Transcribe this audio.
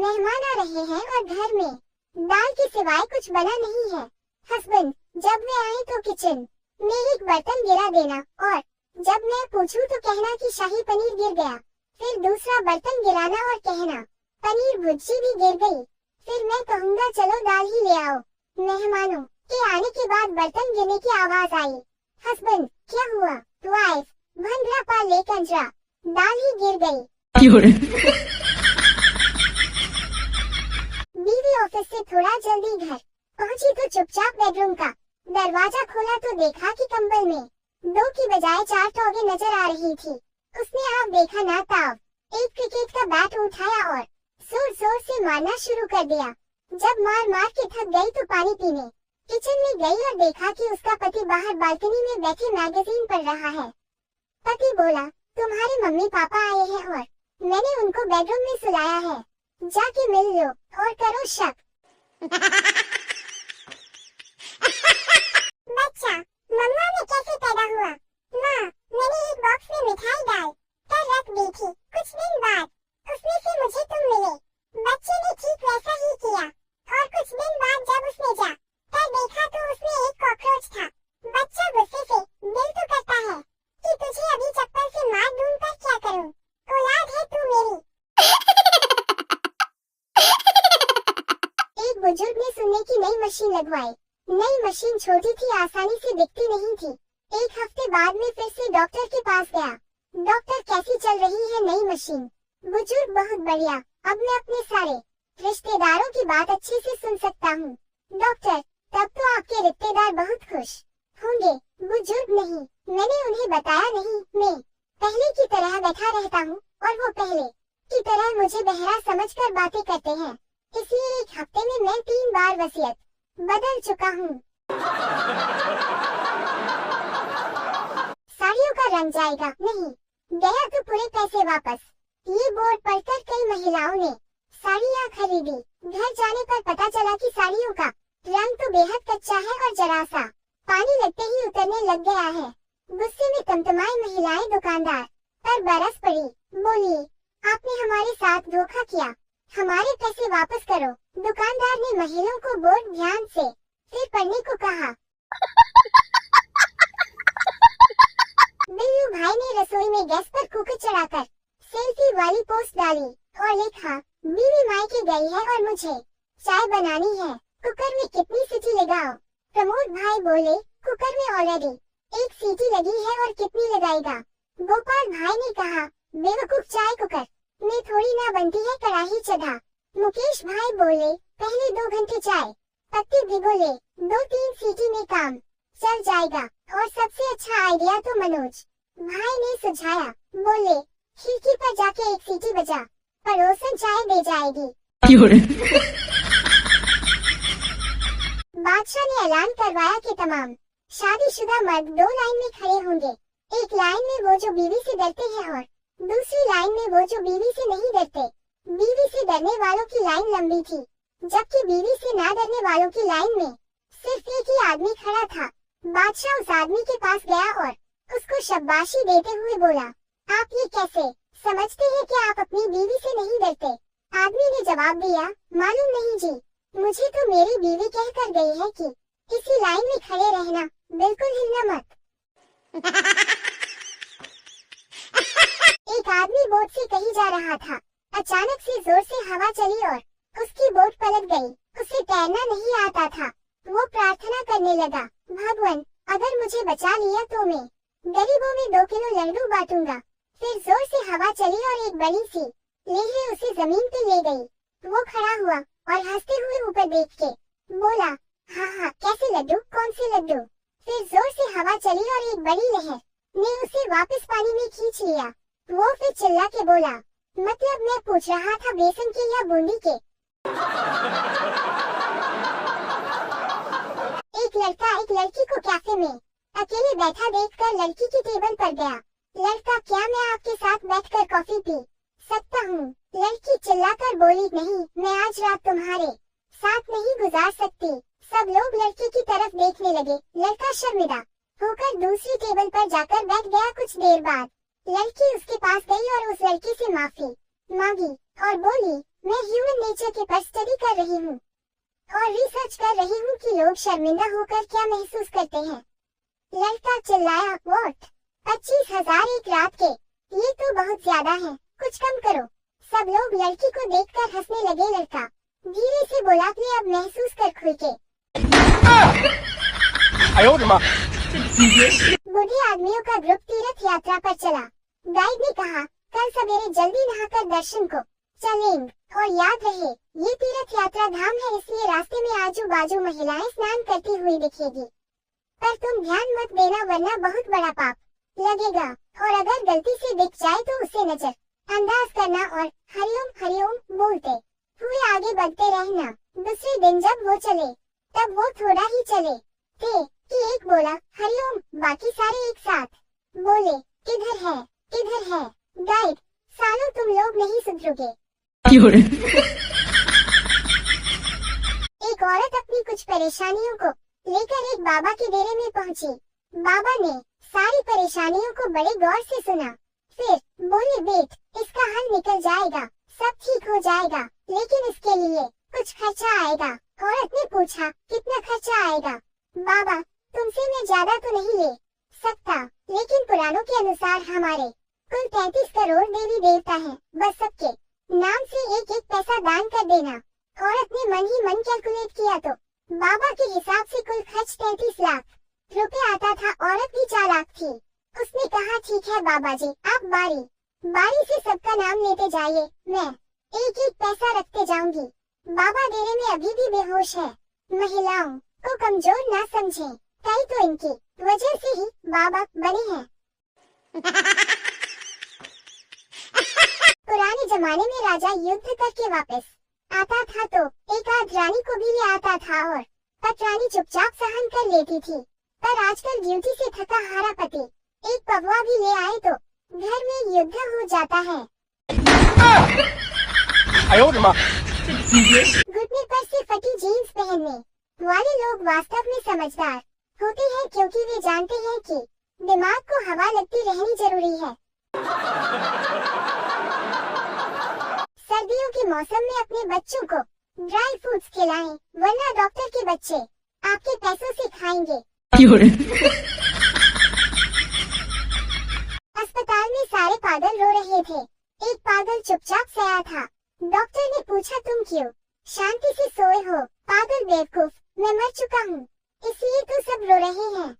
मेहमान आ रहे हैं और घर में दाल के सिवाय कुछ बना नहीं है। हस्बैंड, जब मैं आई तो किचन में एक बर्तन गिरा देना और जब मैं पूछूं तो कहना कि शाही पनीर गिर गया। फिर दूसरा बर्तन गिराना और कहना पनीर भुर्जी भी गिर गई। फिर मैं कहूँगा चलो दाल ही ले आओ। मेहमानों के आने के बाद बर्तन गिरने की आवाज आई। हस्बैंड, क्या हुआ? वाइफ, भंडरा पा ले कंजरा, दाल ही गिर गई। बीवी ऑफिस से थोड़ा जल्दी घर पहुंची तो चुपचाप बेडरूम का दरवाजा खोला तो देखा कि कंबल में 2 की बजाय 4 टॉगे नजर आ रही थी। उसने आप देखा ना ताव एक क्रिकेट का बैट उठाया और जोर जोर से मारना शुरू कर दिया। जब मार मार के थक गई तो पानी पीने किचन में गई और देखा कि उसका पति बाहर बालकनी में बैठे मैगजीन पढ़ रहा है। पति बोला, तुम्हारे मम्मी पापा आए हैं और मैंने उनको बेडरूम में सुलाया है, जाके मिल लो और करो शक। बच्चा, मम्मा में कैसे पैदा हुआ? माँ, मैंने एक बॉक्स में मिठाई डाल कर रख दी थी। कुछ दिन बाद उसमें से मुझे तुम मिले। बच्चे ने ठीक वैसा ही किया और कुछ दिन बाद जब उसने जा कर देखा तो उसमें एक कॉकरोच था। बच्चा गुस्से से दिल तो करता है कि तुझे अभी चप्पल से मार दूं पर क्या करूं? औलाद है तू मेरी। एक बुजुर्ग ने सुनने की नई मशीन लगवाई। नई मशीन छोटी थी, आसानी से दिखती नहीं थी। एक हफ्ते बाद में फिर से डॉक्टर के पास गया। डॉक्टर, कैसी चल रही है नई मशीन? बुजुर्ग, बहुत बढ़िया, अब मैं अपने सारे रिश्तेदारों की बात अच्छे से सुन सकता हूँ। डॉक्टर, तब तो आपके रिश्तेदार बहुत खुश होंगे। बुजुर्ग, नहीं, मैंने उन्हें बताया नहीं। मैं पहले की तरह बैठा रहता हूँ और वो पहले की तरह मुझे बहरा समझकर बातें करते हैं, इसलिए एक हफ्ते में मैं 3 बार वसीयत बदल चुका हूँ। साड़ियों का रंग जाएगा नहीं, गया तो पूरे पैसे वापस। ये बोर्ड पढ़कर कई महिलाओं ने साड़ियाँ खरीदी। घर जाने पर पता चला कि साड़ियों का रंग तो बेहद कच्चा है और जरा सा पानी लगते ही उतरने लग गया है। गुस्से में तमतमाई महिलाएं दुकानदार पर बरस पड़ी। बोली, आपने हमारे साथ धोखा किया, हमारे पैसे वापस करो। दुकानदार ने महिलाओं को बोर्ड ध्यान से फिर पढ़ने को कहा। बिल्लू भाई ने रसोई में गैस पर कुकर चढ़ाकर सेल्फी वाली पोस्ट डाली और लिखा, बीवी मायके गई है और मुझे चाय बनानी है, कुकर में कितनी सीटी लगाओ? प्रमोद भाई बोले, कुकर में ऑलरेडी 1 सीटी लगी है और कितनी लगाएगा? गोपाल भाई ने कहा, बेवकूफ, चाय कुकर में थोड़ी ना बनती है, कढ़ाई चढ़ा। मुकेश भाई बोले, पहले 2 घंटे चाय पत्ती भिगो ले, 2-3 सीटी में काम चल जाएगा। और सबसे अच्छा आइडिया तो मनोज भाई ने सुझाया। बोले, खिड़की पर जाके 1 सीटी बजा, पड़ोसन चाय दे जाएगी। बादशाह ने ऐलान करवाया कि तमाम शादीशुदा मर्द 2 लाइन में खड़े होंगे। एक लाइन में वो जो बीवी से डरते हैं और दूसरी लाइन में वो जो बीवी से नहीं डरते। बीवी से डरने वालों की लाइन लंबी थी, जबकि बीवी से ना डरने वालों की लाइन में सिर्फ एक ही आदमी खड़ा था। बादशाह उस आदमी के पास गया और उसको शाबाशी देते हुए बोला, आप ये कैसे समझते हैं कि आप अपनी बीवी से नहीं डरते? आदमी ने जवाब दिया, मालूम नहीं जी, मुझे तो मेरी बीवी कह कर गई है कि इसी लाइन में खड़े रहना, बिल्कुल हिलना मत। एक आदमी बोट से कहीं जा रहा था। अचानक से जोर से हवा चली और उसकी बोट पलट गई। उसे तैरना नहीं आता था। वो प्रार्थना करने लगा, भगवान, अगर मुझे बचा लिया तो मैं गरीबों में 2 किलो लड्डू बांटूंगा। फिर जोर से हवा चली और एक बड़ी सी लहर उसे जमीन पे ले गई। वो खड़ा हुआ और हंसते हुए ऊपर देख के बोला, हाँ, कैसे लड्डू? कौन से लड्डू? फिर जोर से हवा चली और एक बड़ी लहर ने उसे वापस पानी में खींच लिया। वो फिर चिल्ला के बोला, मतलब मैं पूछ रहा था बेसन के या बूंदी के? एक लड़का एक लड़की को कैफे में अकेले बैठा देखकर लड़की की टेबल पर गया। लड़का, क्या मैं आपके साथ बैठकर कॉफी पी सकता हूँ? लड़की चिल्लाकर बोली, नहीं, मैं आज रात तुम्हारे साथ नहीं गुजार सकती। सब लोग लड़के की तरफ देखने लगे। लड़का शर्मिंदा होकर दूसरी टेबल पर जाकर बैठ गया। कुछ देर बाद लड़की उसके पास गई और उस लड़के से माफी मांगी और बोली, मैं ह्यूमन नेचर के पर स्टडी कर रही हूँ और रिसर्च कर रही हूँ कि लोग शर्मिंदा होकर क्या महसूस करते हैं। लड़का चिल्लाया, व्हाट? 25,000 एक रात के? ये तो बहुत ज्यादा है, कुछ कम करो। सब लोग लड़की को देखकर हंसने लगे। लड़का धीरे से बोला, कि अब महसूस कर खुल के। बूढ़े आदमियों का ग्रुप तीर्थ यात्रा पर चला। गाइड ने कहा, कल सवेरे जल्दी नहाकर दर्शन को चलेंगे। और याद रहे, ये तीर्थ यात्रा धाम है, इसलिए रास्ते में आजू बाजू महिलाएं स्नान करती हुई दिखेगी। पर तुम ध्यान मत देना, वरना बहुत बड़ा पाप लगेगा। और अगर गलती से दिख जाए तो उसे नजर अंदाज करना और हरिओम हरिओम बोलते हुए आगे बढ़ते रहना। दूसरे दिन जब वो चले तब वो थोड़ा ही चले थे कि एक बोला, हरिओम, बाकी सारे एक साथ बोले, किधर है किधर है? गाइड, सालों तुम लोग नहीं सुधरोगे। एक औरत अपनी कुछ परेशानियों को लेकर एक बाबा के डेरे में पहुंची। बाबा ने सारी परेशानियों को बड़े गौर से सुना, फिर बोले, बेट, इसका हल निकल जाएगा, सब ठीक हो जाएगा, लेकिन इसके लिए कुछ खर्चा आएगा। औरत ने पूछा, कितना खर्चा आएगा? बाबा, तुमसे मैं ज्यादा तो नहीं ले सकता, लेकिन पुराणों के अनुसार हमारे कुल 33 करोड़ देवी देवता हैं, बस सबके नाम से एक एक पैसा दान कर देना। औरत ने मन ही मन कैलकुलेट किया तो बाबा के हिसाब से कुल खर्च 33 लाख रुपए आता था। औरत भी चालाक थी, उसने कहा, ठीक है बाबा जी, आप बारी बारी से सबका नाम लेते जाइए, मैं एक एक पैसा रखते जाऊंगी। बाबा डेरे में अभी भी बेहोश है। महिलाओं को कमजोर ना समझें, कई तो इनकी वजह से ही बाबा बने हैं। पुराने जमाने में राजा युद्ध करके वापस आता था तो एक आध रानी को भी ले आता था और पटरानी चुपचाप सहन कर लेती थी। पर आजकल ड्यूटी से थका हारा पति एक पगवा भी ले आए तो घर में युद्ध हो जाता है। घुटने पर से फटी जीन्स पहनने वाले लोग वास्तव में समझदार होते हैं, क्योंकि वे जानते हैं कि दिमाग को हवा लगती रहनी जरूरी है। सर्दियों के मौसम में अपने बच्चों को ड्राई फ्रूट्स खिलाएं, वरना डॉक्टर के बच्चे आपके पैसों से खाएंगे। अस्पताल में सारे पागल रो रहे थे। एक पागल चुपचाप सोया था। डॉक्टर ने पूछा, तुम क्यों शांति से सोए हो? पागल बेवकूफ, मैं मर चुका हूँ, इसलिए तो सब रो रहे हैं।